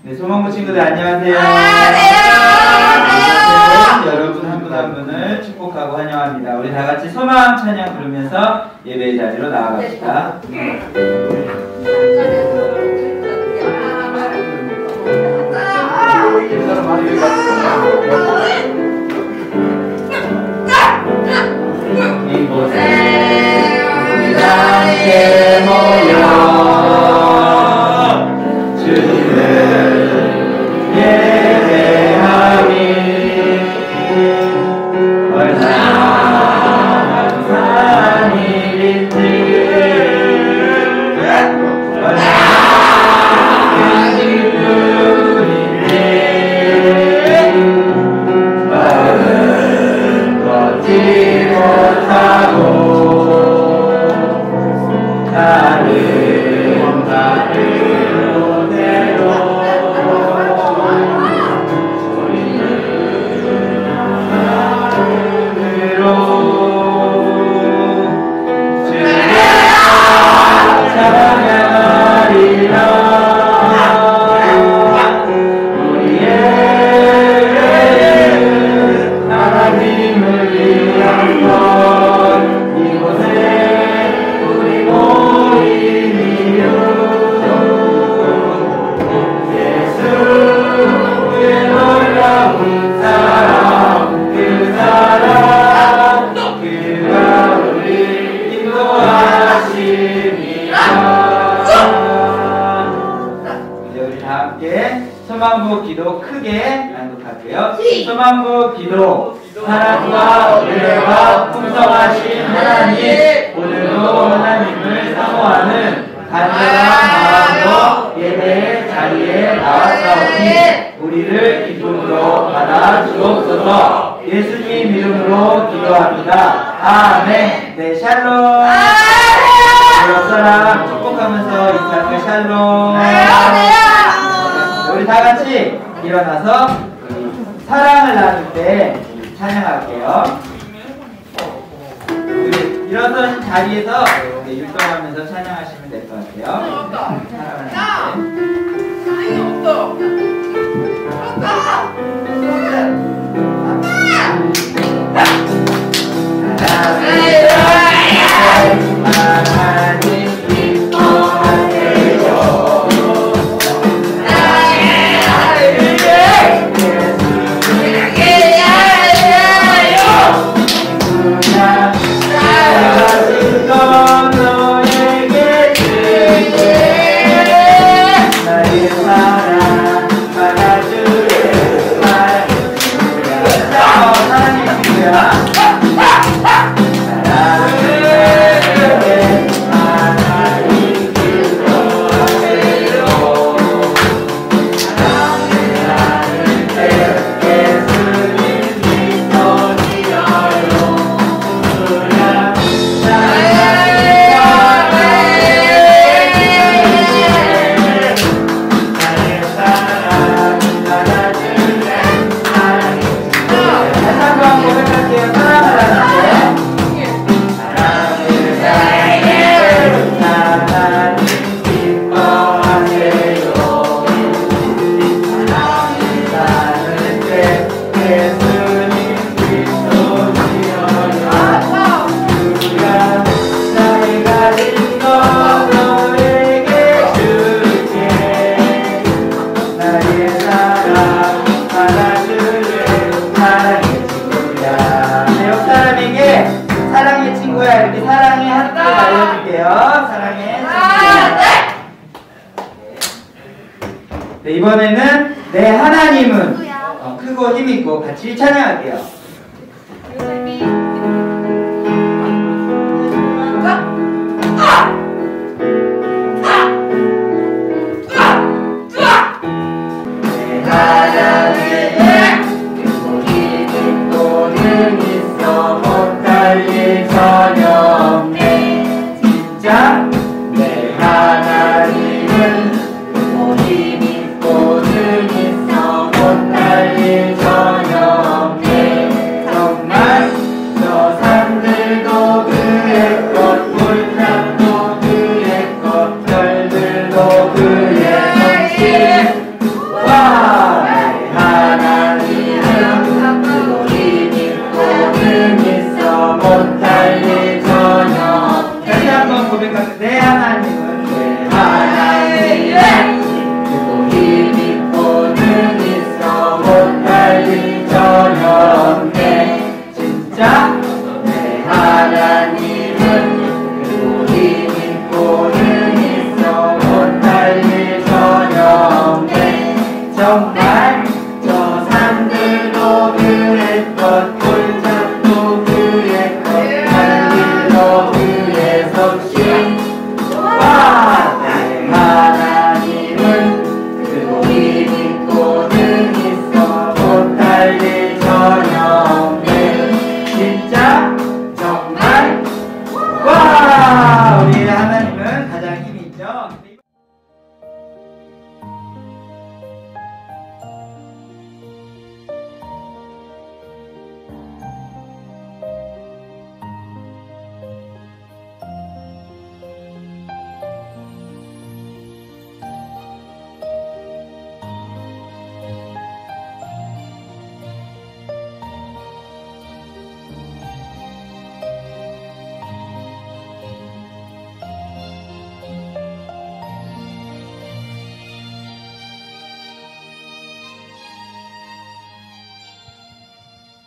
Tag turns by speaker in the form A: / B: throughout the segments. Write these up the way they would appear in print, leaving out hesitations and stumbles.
A: 네, 소망부 친구들 안녕하세요. 여러분 한 분 한 분을 축복하고 환영합니다. 우리 다 같이 소망 찬양 부르면서 예배의 자리로 나아갑시다. 이곳에 우리 함께 모여 주님을 예배하니 얼마나 감사한 일인지 얼마나 큰 기쁨인지 마음은 걷지 못하고 다른 가을로대로 우리는 마음으로 주를 찬양하리라. 우리의 하나님을 위한 것 이곳에 우리 모인 이유 예수의 놀라운 사랑 그 사랑 그가 우리 인도하십니다. 이제 우리 다 함께 소망부 기도 크게 낭독할게요. 소망부 기도. 사랑과 은혜와 풍성하신 하나님, 오늘도 하나님을 사모하는 간절한 마음으로 예배의 자리에 나왔사오니 우리를 기쁨으로 받아 주옵소서. 예수님 이름으로 기도합니다. 아멘. 네, 샬롬. 옆 사람 축복하면서 인사할까요? 샬롬. 우리 다 같이 일어나서 사랑을 나눌 때 찬양할게요. 우리 일어선 자리에서 율동하면서 찬양하시면 될 것 같아요. 사랑을 이렇게 사랑의 하트 알려줄게요. 사랑의 네, 이번에는 내 하나님은 크고 힘있고 같이 찬양할게요.
B: 내 하나님은 힘있고 능있어 못할 일 전혀 없네.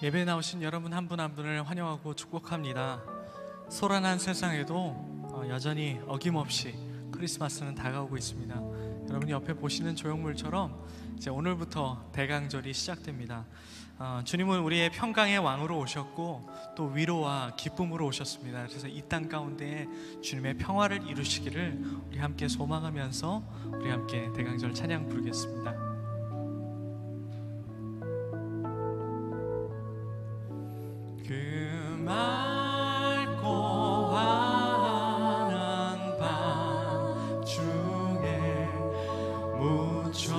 C: 예배에 나오신 여러분 한 분 한 분을 환영하고 축복합니다. 소란한 세상에도 여전히 어김없이 크리스마스는 다가오고 있습니다. 여러분이 옆에 보시는 조형물처럼 이제 오늘부터 대강절이 시작됩니다. 주님은 우리의 평강의 왕으로 오셨고 또 위로와 기쁨으로 오셨습니다. 그래서 이 땅 가운데 주님의 평화를 이루시기를 우리 함께 소망하면서 우리 함께 대강절 찬양 부르겠습니다. 그 맑고 환한 밤 중에 무천사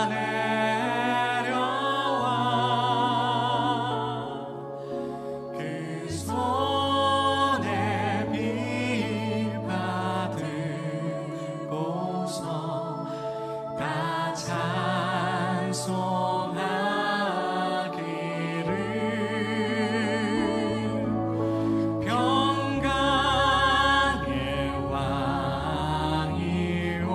C: 내려와 그 손에 빌 받으고서 다 찬송하기를 평강의 왕이오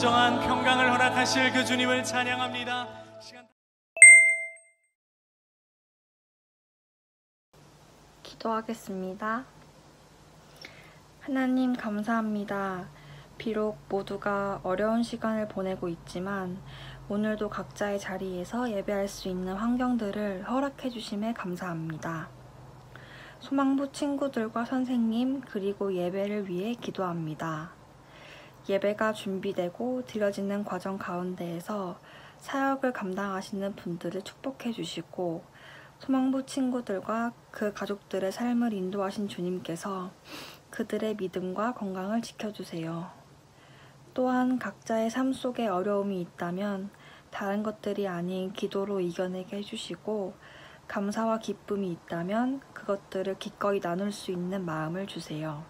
C: 진정한 평강을 허락하실 그 주님을 찬양합니다.
D: 기도하겠습니다. 하나님 감사합니다. 비록 모두가 어려운 시간을 보내고 있지만 오늘도 각자의 자리에서 예배할 수 있는 환경들을 허락해 주심에 감사합니다. 소망부 친구들과 선생님 그리고 예배를 위해 기도합니다. 예배가 준비되고 드려지는 과정 가운데에서 사역을 감당하시는 분들을 축복해 주시고 소망부 친구들과 그 가족들의 삶을 인도하신 주님께서 그들의 믿음과 건강을 지켜주세요. 또한 각자의 삶 속에 어려움이 있다면 다른 것들이 아닌 기도로 이겨내게 해주시고 감사와 기쁨이 있다면 그것들을 기꺼이 나눌 수 있는 마음을 주세요.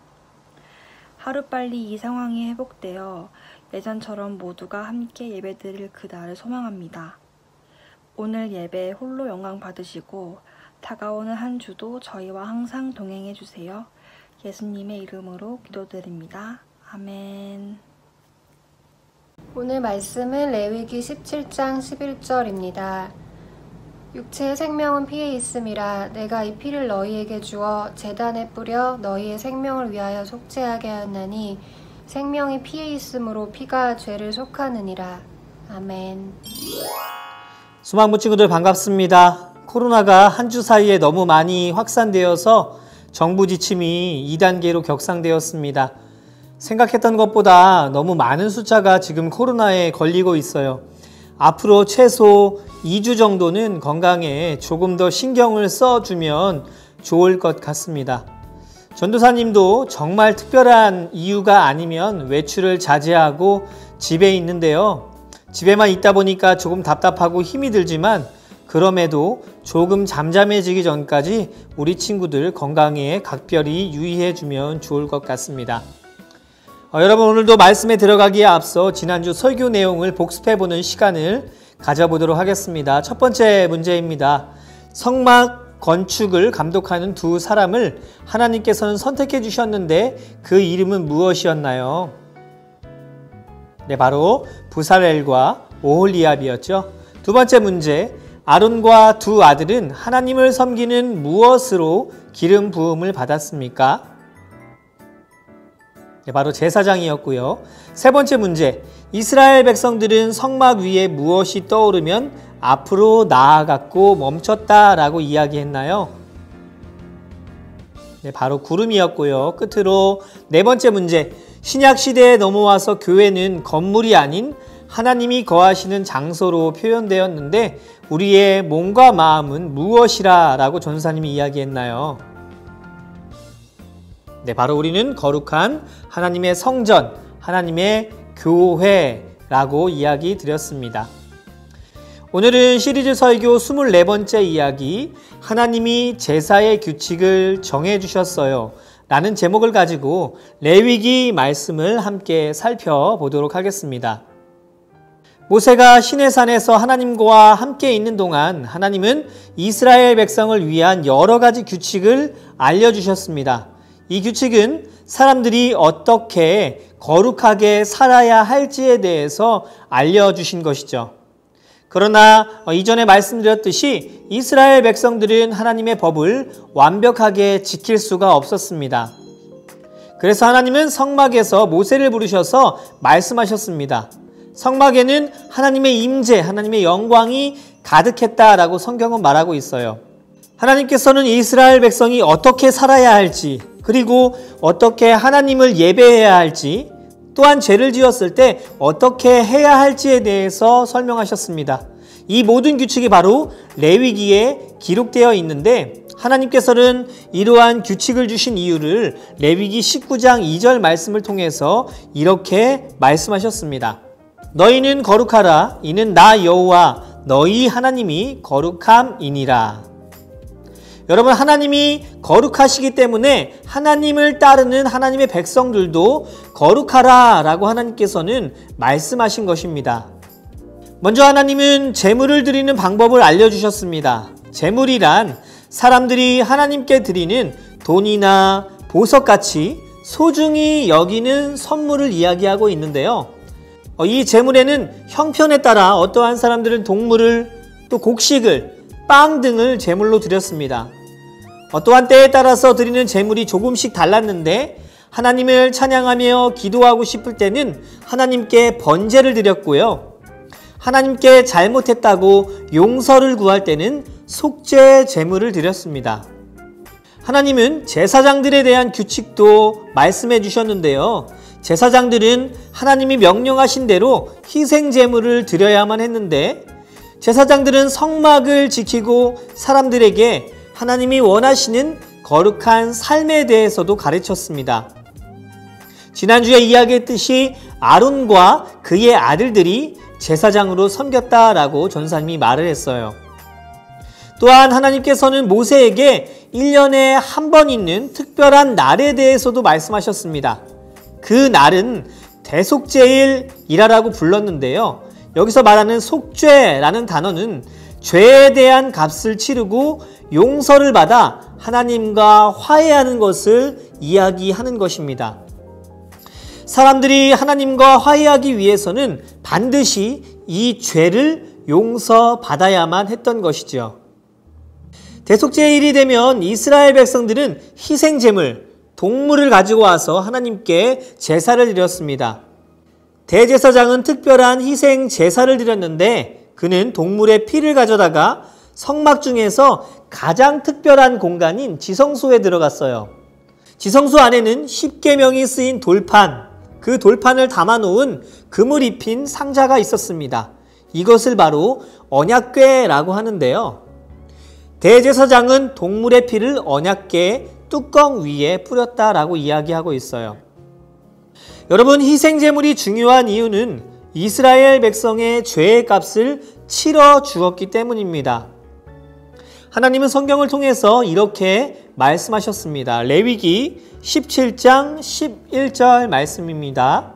D: 하루빨리 이 상황이 회복되어 예전처럼 모두가 함께 예배드릴 그날을 소망합니다. 오늘 예배에 홀로 영광 받으시고 다가오는 한 주도 저희와 항상 동행해 주세요. 예수님의 이름으로 기도드립니다. 아멘.
E: 오늘 말씀은 레위기 17장 11절입니다. 육체의 생명은 피에 있음이라 내가 이 피를 너희에게 주어 제단에 뿌려 너희의 생명을 위하여 속죄하게 하였나니 생명이 피에 있으므로 피가 죄를 속하느니라. 아멘.
B: 소망부 친구들 반갑습니다. 코로나가 한 주 사이에 너무 많이 확산되어서 정부 지침이 2단계로 격상되었습니다. 생각했던 것보다 너무 많은 숫자가 지금 코로나에 걸리고 있어요. 앞으로 최소 2주 정도는 건강에 조금 더 신경을 써주면 좋을 것 같습니다. 전도사님도 정말 특별한 이유가 아니면 외출을 자제하고 집에 있는데요. 집에만 있다 보니까 조금 답답하고 힘이 들지만 그럼에도 조금 잠잠해지기 전까지 우리 친구들 건강에 각별히 유의해주면 좋을 것 같습니다. 여러분 오늘도 말씀에 들어가기에 앞서 지난주 설교 내용을 복습해보는 시간을 가져보도록 하겠습니다. 첫 번째 문제입니다. 성막 건축을 감독하는 두 사람을 하나님께서는 선택해 주셨는데 그 이름은 무엇이었나요? 네, 바로 부살엘과 오홀리압이었죠. 두 번째 문제, 아론과 두 아들은 하나님을 섬기는 무엇으로 기름 부음을 받았습니까? 네, 바로 제사장이었고요. 세 번째 문제, 이스라엘 백성들은 성막 위에 무엇이 떠오르면 앞으로 나아갔고 멈췄다라고 이야기했나요? 네, 바로 구름이었고요. 끝으로 네 번째 문제, 신약 시대에 넘어와서 교회는 건물이 아닌 하나님이 거하시는 장소로 표현되었는데 우리의 몸과 마음은 무엇이라 라고 전도사님이 이야기했나요? 네, 바로 우리는 거룩한 하나님의 성전, 하나님의 교회라고 이야기 드렸습니다. 오늘은 시리즈 설교 24번째 이야기, 하나님이 제사의 규칙을 정해주셨어요 라는 제목을 가지고 레위기 말씀을 함께 살펴보도록 하겠습니다. 모세가 시내산에서 하나님과 함께 있는 동안 하나님은 이스라엘 백성을 위한 여러 가지 규칙을 알려주셨습니다. 이 규칙은 사람들이 어떻게 거룩하게 살아야 할지에 대해서 알려주신 것이죠. 그러나 이전에 말씀드렸듯이 이스라엘 백성들은 하나님의 법을 완벽하게 지킬 수가 없었습니다. 그래서 하나님은 성막에서 모세를 부르셔서 말씀하셨습니다. 성막에는 하나님의 임재, 하나님의 영광이 가득했다라고 성경은 말하고 있어요. 하나님께서는 이스라엘 백성이 어떻게 살아야 할지, 그리고 어떻게 하나님을 예배해야 할지, 또한 죄를 지었을 때 어떻게 해야 할지에 대해서 설명하셨습니다. 이 모든 규칙이 바로 레위기에 기록되어 있는데 하나님께서는 이러한 규칙을 주신 이유를 레위기 19장 2절 말씀을 통해서 이렇게 말씀하셨습니다. 너희는 거룩하라. 이는 나 여호와 너희 하나님이 거룩함이니라. 여러분, 하나님이 거룩하시기 때문에 하나님을 따르는 하나님의 백성들도 거룩하라 라고 하나님께서는 말씀하신 것입니다. 먼저 하나님은 제물을 드리는 방법을 알려주셨습니다. 제물이란 사람들이 하나님께 드리는 돈이나 보석같이 소중히 여기는 선물을 이야기하고 있는데요. 이 제물에는 형편에 따라 어떠한 사람들은 동물을, 또 곡식을, 빵 등을 제물로 드렸습니다. 어떠한 때에 따라서 드리는 제물이 조금씩 달랐는데 하나님을 찬양하며 기도하고 싶을 때는 하나님께 번제를 드렸고요. 하나님께 잘못했다고 용서를 구할 때는 속죄 제물을 드렸습니다. 하나님은 제사장들에 대한 규칙도 말씀해 주셨는데요. 제사장들은 하나님이 명령하신 대로 희생 제물을 드려야만 했는데 제사장들은 성막을 지키고 사람들에게 하나님이 원하시는 거룩한 삶에 대해서도 가르쳤습니다. 지난주에 이야기했듯이 아론과 그의 아들들이 제사장으로 섬겼다라고 전사님이 말을 했어요. 또한 하나님께서는 모세에게 1년에 한 번 있는 특별한 날에 대해서도 말씀하셨습니다. 그 날은 대속죄일이라고 불렀는데요. 여기서 말하는 속죄라는 단어는 죄에 대한 값을 치르고 용서를 받아 하나님과 화해하는 것을 이야기하는 것입니다. 사람들이 하나님과 화해하기 위해서는 반드시 이 죄를 용서받아야만 했던 것이죠. 대속죄일이 되면 이스라엘 백성들은 희생제물, 동물을 가지고 와서 하나님께 제사를 드렸습니다. 대제사장은 특별한 희생 제사를 드렸는데 그는 동물의 피를 가져다가 성막 중에서 가장 특별한 공간인 지성소에 들어갔어요. 지성소 안에는 십계명이 쓰인 돌판, 그 돌판을 담아놓은 금을 입힌 상자가 있었습니다. 이것을 바로 언약궤라고 하는데요. 대제사장은 동물의 피를 언약궤 뚜껑 위에 뿌렸다라고 이야기하고 있어요. 여러분, 희생제물이 중요한 이유는 이스라엘 백성의 죄의 값을 치러 주었기 때문입니다. 하나님은 성경을 통해서 이렇게 말씀하셨습니다. 레위기 17장 11절 말씀입니다.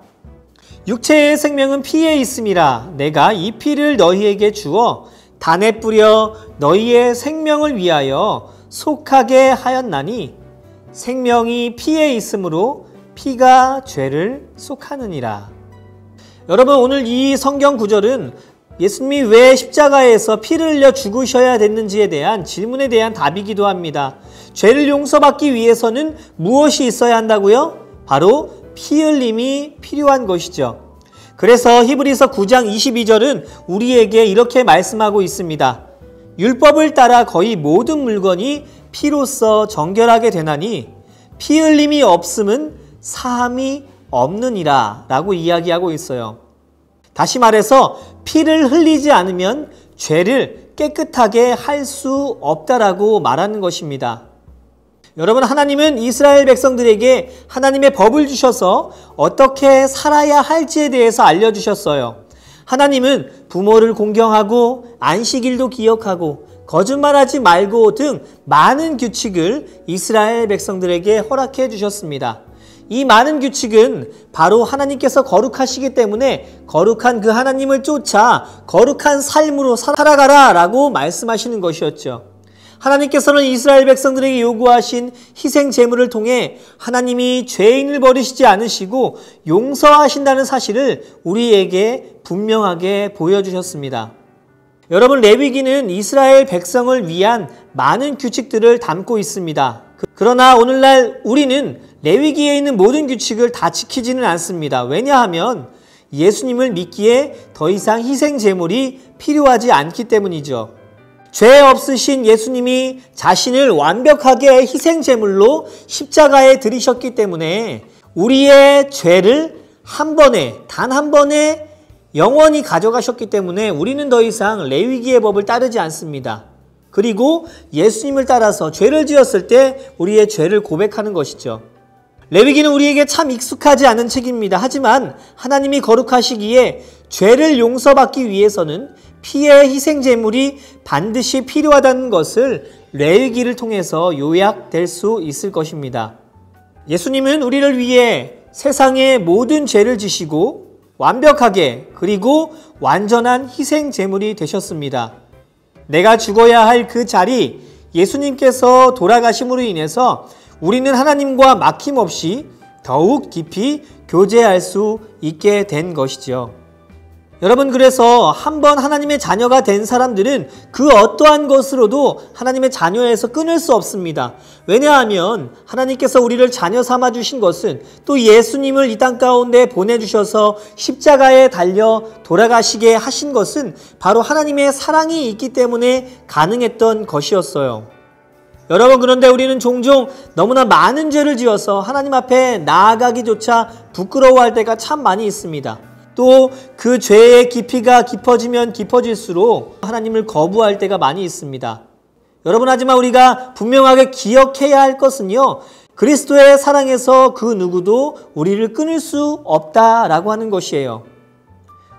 B: 육체의 생명은 피에 있음이라 내가 이 피를 너희에게 주어 단에 뿌려 너희의 생명을 위하여 속하게 하였나니 생명이 피에 있으므로 피가 죄를 속하느니라. 여러분, 오늘 이 성경 구절은 예수님이 왜 십자가에서 피를 흘려 죽으셔야 됐는지에 대한 질문에 대한 답이기도 합니다. 죄를 용서받기 위해서는 무엇이 있어야 한다고요? 바로 피 흘림이 필요한 것이죠. 그래서 히브리서 9장 22절은 우리에게 이렇게 말씀하고 있습니다. 율법을 따라 거의 모든 물건이 피로써 정결하게 되나니 피 흘림이 없음은 사함이 없느니라 라고 이야기하고 있어요. 다시 말해서 피를 흘리지 않으면 죄를 깨끗하게 할 수 없다라고 말하는 것입니다. 여러분, 하나님은 이스라엘 백성들에게 하나님의 법을 주셔서 어떻게 살아야 할지에 대해서 알려주셨어요. 하나님은 부모를 공경하고 안식일도 기억하고 거짓말하지 말고 등 많은 규칙을 이스라엘 백성들에게 허락해 주셨습니다. 이 많은 규칙은 바로 하나님께서 거룩하시기 때문에 거룩한 그 하나님을 쫓아 거룩한 삶으로 살아가라 라고 말씀하시는 것이었죠. 하나님께서는 이스라엘 백성들에게 요구하신 희생 제물을 통해 하나님이 죄인을 버리시지 않으시고 용서하신다는 사실을 우리에게 분명하게 보여주셨습니다. 여러분, 레위기는 이스라엘 백성을 위한 많은 규칙들을 담고 있습니다. 그러나 오늘날 우리는 레위기에 있는 모든 규칙을 다 지키지는 않습니다. 왜냐하면 예수님을 믿기에 더 이상 희생 제물이 필요하지 않기 때문이죠. 죄 없으신 예수님이 자신을 완벽하게 희생 제물로 십자가에 들이셨기 때문에 우리의 죄를 단 한 번에 영원히 가져가셨기 때문에 우리는 더 이상 레위기의 법을 따르지 않습니다. 그리고 예수님을 따라서 죄를 지었을 때 우리의 죄를 고백하는 것이죠. 레위기는 우리에게 참 익숙하지 않은 책입니다. 하지만 하나님이 거룩하시기에 죄를 용서받기 위해서는 피의 희생제물이 반드시 필요하다는 것을 레위기를 통해서 요약될 수 있을 것입니다. 예수님은 우리를 위해 세상의 모든 죄를 지시고 완벽하게 그리고 완전한 희생제물이 되셨습니다. 내가 죽어야 할 그 자리, 예수님께서 돌아가심으로 인해서 우리는 하나님과 막힘없이 더욱 깊이 교제할 수 있게 된 것이죠. 여러분, 그래서 한번 하나님의 자녀가 된 사람들은 그 어떠한 것으로도 하나님의 자녀에서 끊을 수 없습니다. 왜냐하면 하나님께서 우리를 자녀 삼아 주신 것은 또 예수님을 이 땅 가운데 보내주셔서 십자가에 달려 돌아가시게 하신 것은 바로 하나님의 사랑이 있기 때문에 가능했던 것이었어요. 여러분, 그런데 우리는 종종 너무나 많은 죄를 지어서 하나님 앞에 나아가기조차 부끄러워할 때가 참 많이 있습니다. 또 그 죄의 깊이가 깊어지면 깊어질수록 하나님을 거부할 때가 많이 있습니다. 여러분, 하지만 우리가 분명하게 기억해야 할 것은요, 그리스도의 사랑에서 그 누구도 우리를 끊을 수 없다라고 하는 것이에요.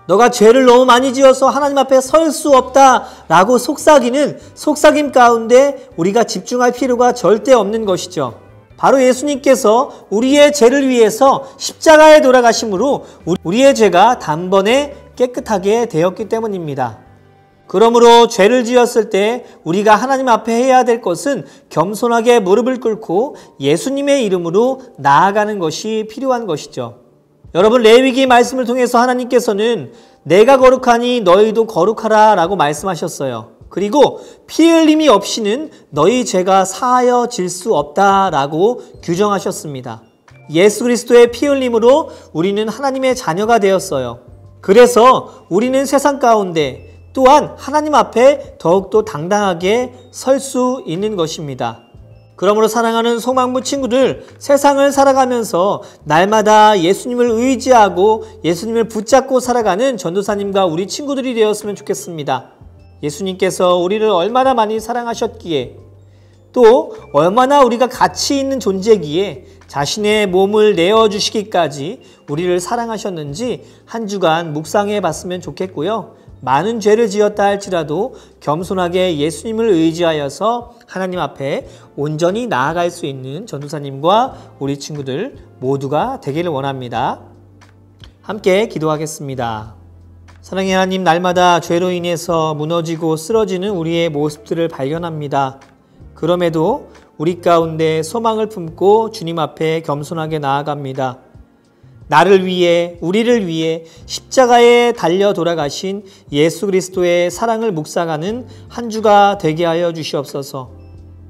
B: 너가 죄를 너무 많이 지어서 하나님 앞에 설 수 없다라고 속삭이는 속삭임 가운데 우리가 집중할 필요가 절대 없는 것이죠. 바로 예수님께서 우리의 죄를 위해서 십자가에 돌아가심으로 우리의 죄가 단번에 깨끗하게 되었기 때문입니다. 그러므로 죄를 지었을 때 우리가 하나님 앞에 해야 될 것은 겸손하게 무릎을 꿇고 예수님의 이름으로 나아가는 것이 필요한 것이죠. 여러분, 레위기 말씀을 통해서 하나님께서는 내가 거룩하니 너희도 거룩하라 라고 말씀하셨어요. 그리고 피 흘림이 없이는 너희 죄가 사하여질 수 없다라고 규정하셨습니다. 예수 그리스도의 피 흘림으로 우리는 하나님의 자녀가 되었어요. 그래서 우리는 세상 가운데 또한 하나님 앞에 더욱더 당당하게 설 수 있는 것입니다. 그러므로 사랑하는 소망부 친구들, 세상을 살아가면서 날마다 예수님을 의지하고 예수님을 붙잡고 살아가는 전도사님과 우리 친구들이 되었으면 좋겠습니다. 예수님께서 우리를 얼마나 많이 사랑하셨기에, 또 얼마나 우리가 가치 있는 존재기에 자신의 몸을 내어주시기까지 우리를 사랑하셨는지 한 주간 묵상해 봤으면 좋겠고요. 많은 죄를 지었다 할지라도 겸손하게 예수님을 의지하여서 하나님 앞에 온전히 나아갈 수 있는 전도사님과 우리 친구들 모두가 되기를 원합니다. 함께 기도하겠습니다. 사랑의 하나님, 날마다 죄로 인해서 무너지고 쓰러지는 우리의 모습들을 발견합니다. 그럼에도 우리 가운데 소망을 품고 주님 앞에 겸손하게 나아갑니다. 나를 위해, 우리를 위해 십자가에 달려 돌아가신 예수 그리스도의 사랑을 묵상하는 한 주가 되게 하여 주시옵소서.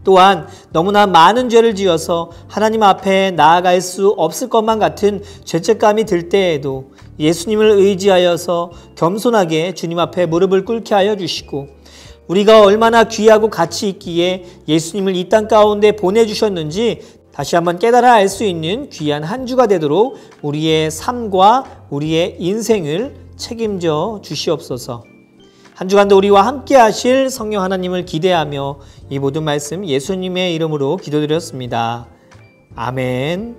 B: 또한 너무나 많은 죄를 지어서 하나님 앞에 나아갈 수 없을 것만 같은 죄책감이 들 때에도 예수님을 의지하여서 겸손하게 주님 앞에 무릎을 꿇게 하여 주시고, 우리가 얼마나 귀하고 가치 있기에 예수님을 이 땅 가운데 보내주셨는지 다시 한번 깨달아 알 수 있는 귀한 한 주가 되도록 우리의 삶과 우리의 인생을 책임져 주시옵소서. 한 주간도 우리와 함께 하실 성령 하나님을 기대하며 이 모든 말씀 예수님의 이름으로 기도드렸습니다. 아멘.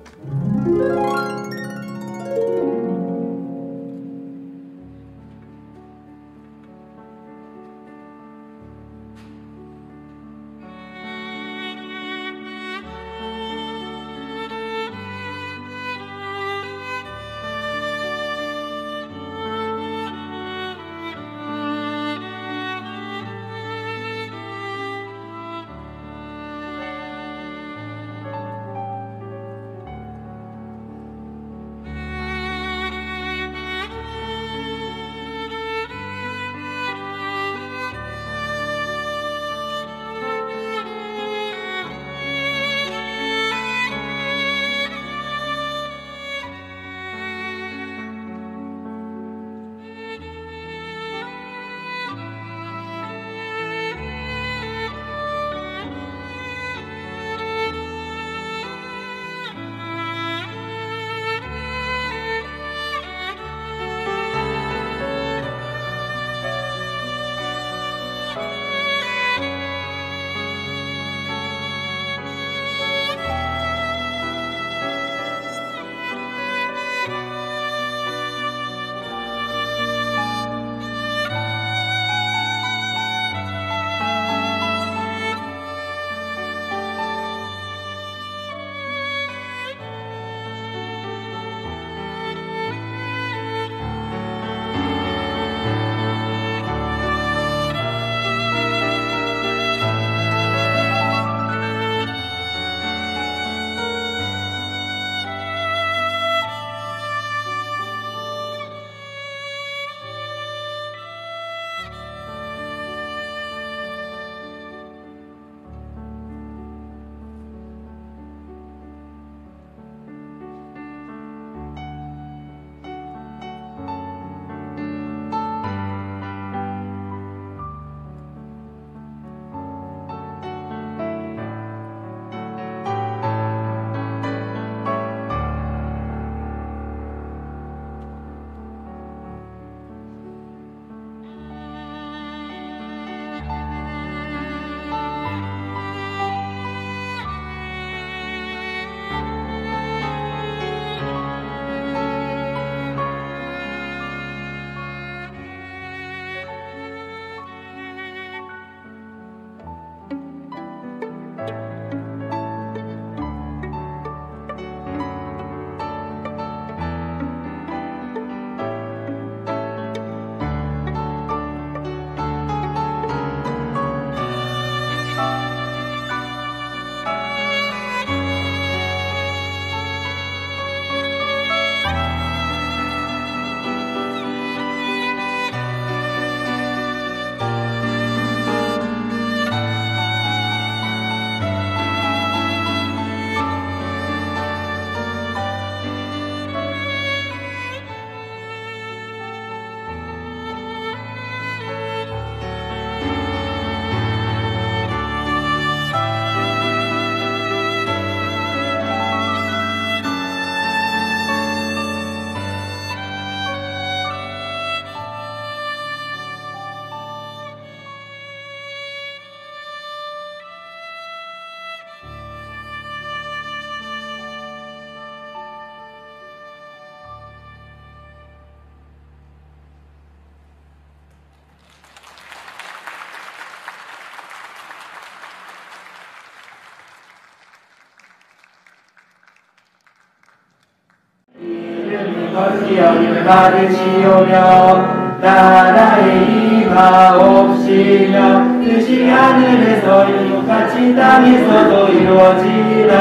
A: 거룩히 여김을 받으시오며 나라의 임하옵시며 뜻이 하늘에서 이같이 땅에서도 이루어지라.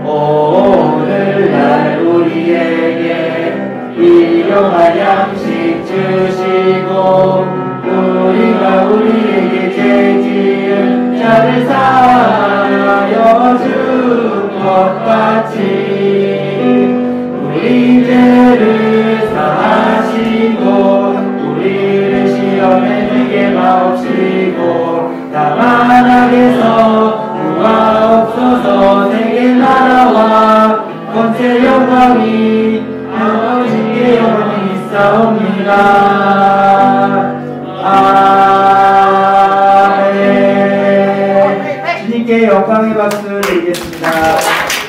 A: 오늘날 우리에게 일용할 양식 주시고 우리가 우리에게 죄 지은 자를 사하여 준 것 같이 우리 죄를 사하시고 우리를 시험에 들게 마옵시고 다만 악에서 구하옵소서. 내게 나라와 권세 영광이 아버지께 영원히 있사옵니다. 아멘. 주님께 영광의 박수 드리겠습니다.